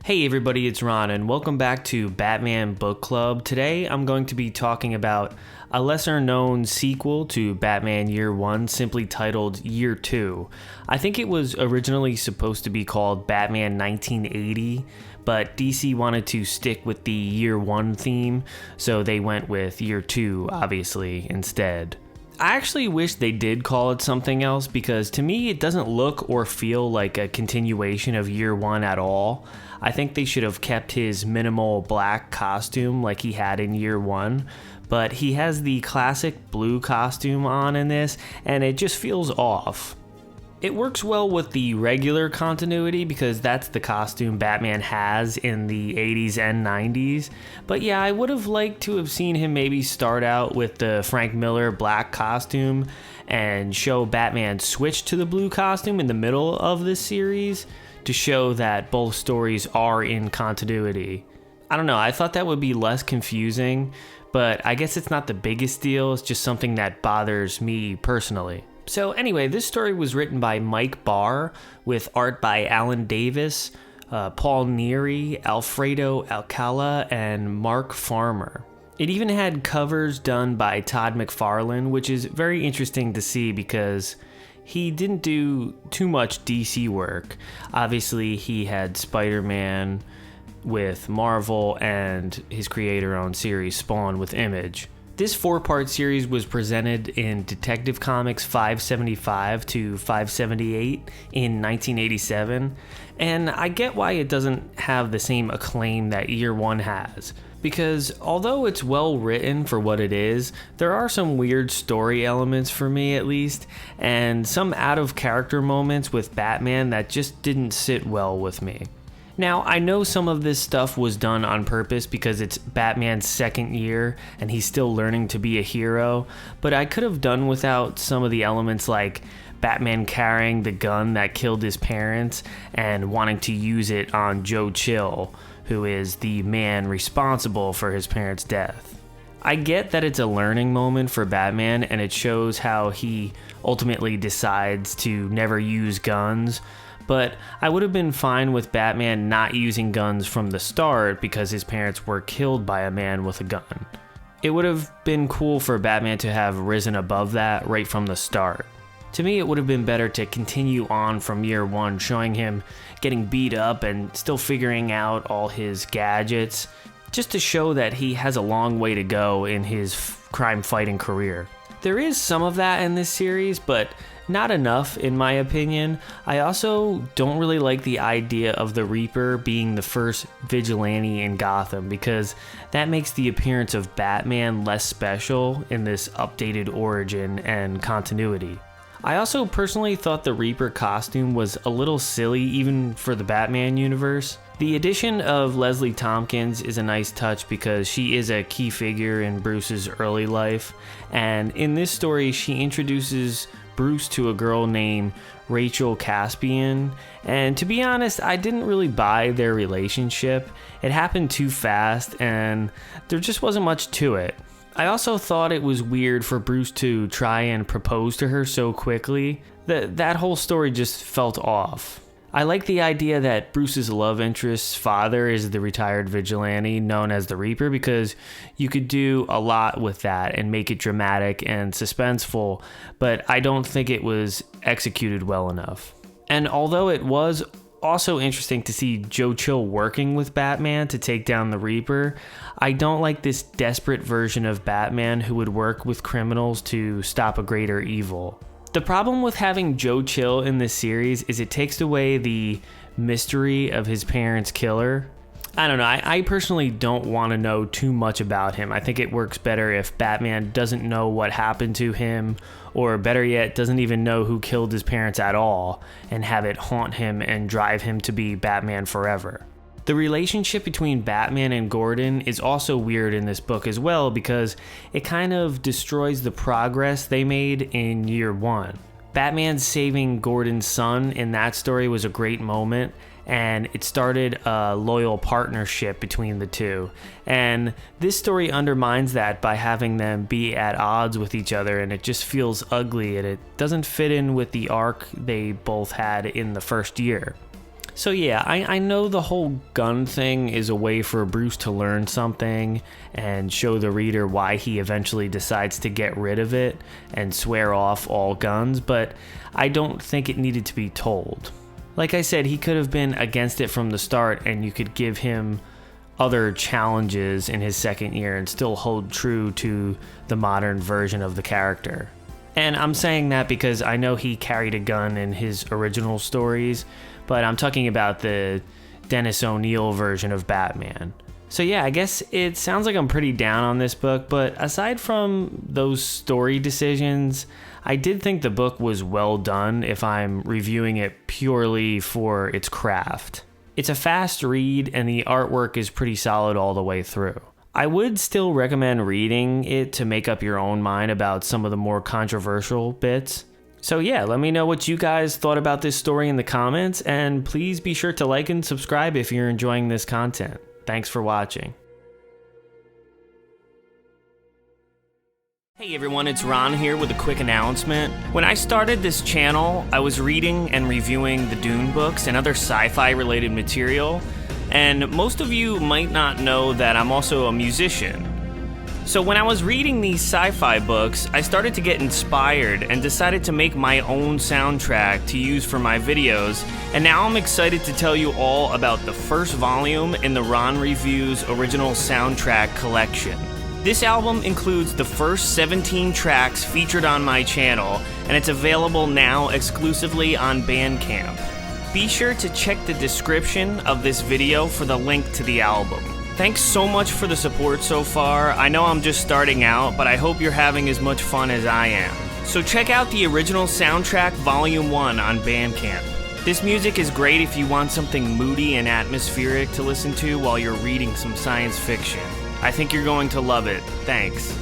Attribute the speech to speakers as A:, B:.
A: Hey everybody, it's Ron and welcome back to Batman Book Club. Today I'm going to be talking about a lesser known sequel to Batman Year 1 simply titled Year 2. I think it was originally supposed to be called Batman 1980, but DC wanted to stick with the Year 1 theme, so they went with Year 2 obviously instead. I actually wish they did call it something else because to me it doesn't look or feel like a continuation of Year 1 at all. I think they should have kept his minimal black costume like he had in Year 1, but he has the classic blue costume on in this and it just feels off. It works well with the regular continuity because that's the costume Batman has in the 80s and 90s. But yeah, I would have liked to have seen him maybe start out with the Frank Miller black costume and show Batman switch to the blue costume in the middle of this series to show that both stories are in continuity. I don't know, I thought that would be less confusing, but I guess it's not the biggest deal, it's just something that bothers me personally. So anyway, this story was written by Mike Barr with art by Alan Davis, Paul Neary, Alfredo Alcala, and Mark Farmer. It even had covers done by Todd McFarlane, which is very interesting to see because he didn't do too much DC work. Obviously, he had Spider-Man with Marvel and his creator-owned series Spawn with Image. This 4-part series was presented in Detective Comics 575 to 578 in 1987, and I get why it doesn't have the same acclaim that Year 1 has. Because although it's well written for what it is, there are some weird story elements for me at least, and some out of character moments with Batman that just didn't sit well with me. Now, I know some of this stuff was done on purpose because it's Batman's second year and he's still learning to be a hero, but I could have done without some of the elements like Batman carrying the gun that killed his parents and wanting to use it on Joe Chill, who is the man responsible for his parents' death. I get that it's a learning moment for Batman and it shows how he ultimately decides to never use guns, but I would have been fine with Batman not using guns from the start because his parents were killed by a man with a gun. It would have been cool for Batman to have risen above that right from the start. To me, it would have been better to continue on from Year 1, showing him getting beat up and still figuring out all his gadgets, just to show that he has a long way to go in his crime-fighting career. There is some of that in this series, but not enough in my opinion. I also don't really like the idea of the Reaper being the first vigilante in Gotham because that makes the appearance of Batman less special in this updated origin and continuity. I also personally thought the Reaper costume was a little silly even for the Batman universe. The addition of Leslie Tompkins is a nice touch because she is a key figure in Bruce's early life, and in this story she introduces Bruce to a girl named Rachel Caspian, and to be honest, I didn't really buy their relationship. It happened too fast and there just wasn't much to it. I also thought it was weird for Bruce to try and propose to her so quickly. That whole story just felt off. I like the idea that Bruce's love interest's father is the retired vigilante known as the Reaper because you could do a lot with that and make it dramatic and suspenseful, but I don't think it was executed well enough. And although it was also interesting to see Joe Chill working with Batman to take down the Reaper, I don't like this desperate version of Batman who would work with criminals to stop a greater evil. The problem with having Joe Chill in this series is it takes away the mystery of his parents' killer. I don't know, I personally don't want to know too much about him. I think it works better if Batman doesn't know what happened to him, or better yet, doesn't even know who killed his parents at all, and have it haunt him and drive him to be Batman forever. The relationship between Batman and Gordon is also weird in this book as well because it kind of destroys the progress they made in Year 1. Batman saving Gordon's son in that story was a great moment, and it started a loyal partnership between the two. And this story undermines that by having them be at odds with each other, and it just feels ugly and it doesn't fit in with the arc they both had in the first year. So yeah, I know the whole gun thing is a way for Bruce to learn something and show the reader why he eventually decides to get rid of it and swear off all guns, but I don't think it needed to be told. Like I said, he could have been against it from the start, and you could give him other challenges in his second year and still hold true to the modern version of the character. And I'm saying that because I know he carried a gun in his original stories, but I'm talking about the Dennis O'Neil version of Batman. So yeah, I guess it sounds like I'm pretty down on this book, but aside from those story decisions, I did think the book was well done if I'm reviewing it purely for its craft. It's a fast read and the artwork is pretty solid all the way through. I would still recommend reading it to make up your own mind about some of the more controversial bits. So yeah, let me know what you guys thought about this story in the comments, and please be sure to like and subscribe if you're enjoying this content. Thanks for watching. Hey everyone, it's Ron here with a quick announcement. When I started this channel, I was reading and reviewing the Dune books and other sci-fi related material, and most of you might not know that I'm also a musician. So when I was reading these sci-fi books, I started to get inspired and decided to make my own soundtrack to use for my videos, and now I'm excited to tell you all about the first volume in the Ron Reviews original soundtrack collection. This album includes the first 17 tracks featured on my channel, and it's available now exclusively on Bandcamp. Be sure to check the description of this video for the link to the album. Thanks so much for the support so far. I know I'm just starting out, but I hope you're having as much fun as I am. So check out the original soundtrack Volume 1 on Bandcamp. This music is great if you want something moody and atmospheric to listen to while you're reading some science fiction. I think you're going to love it. Thanks.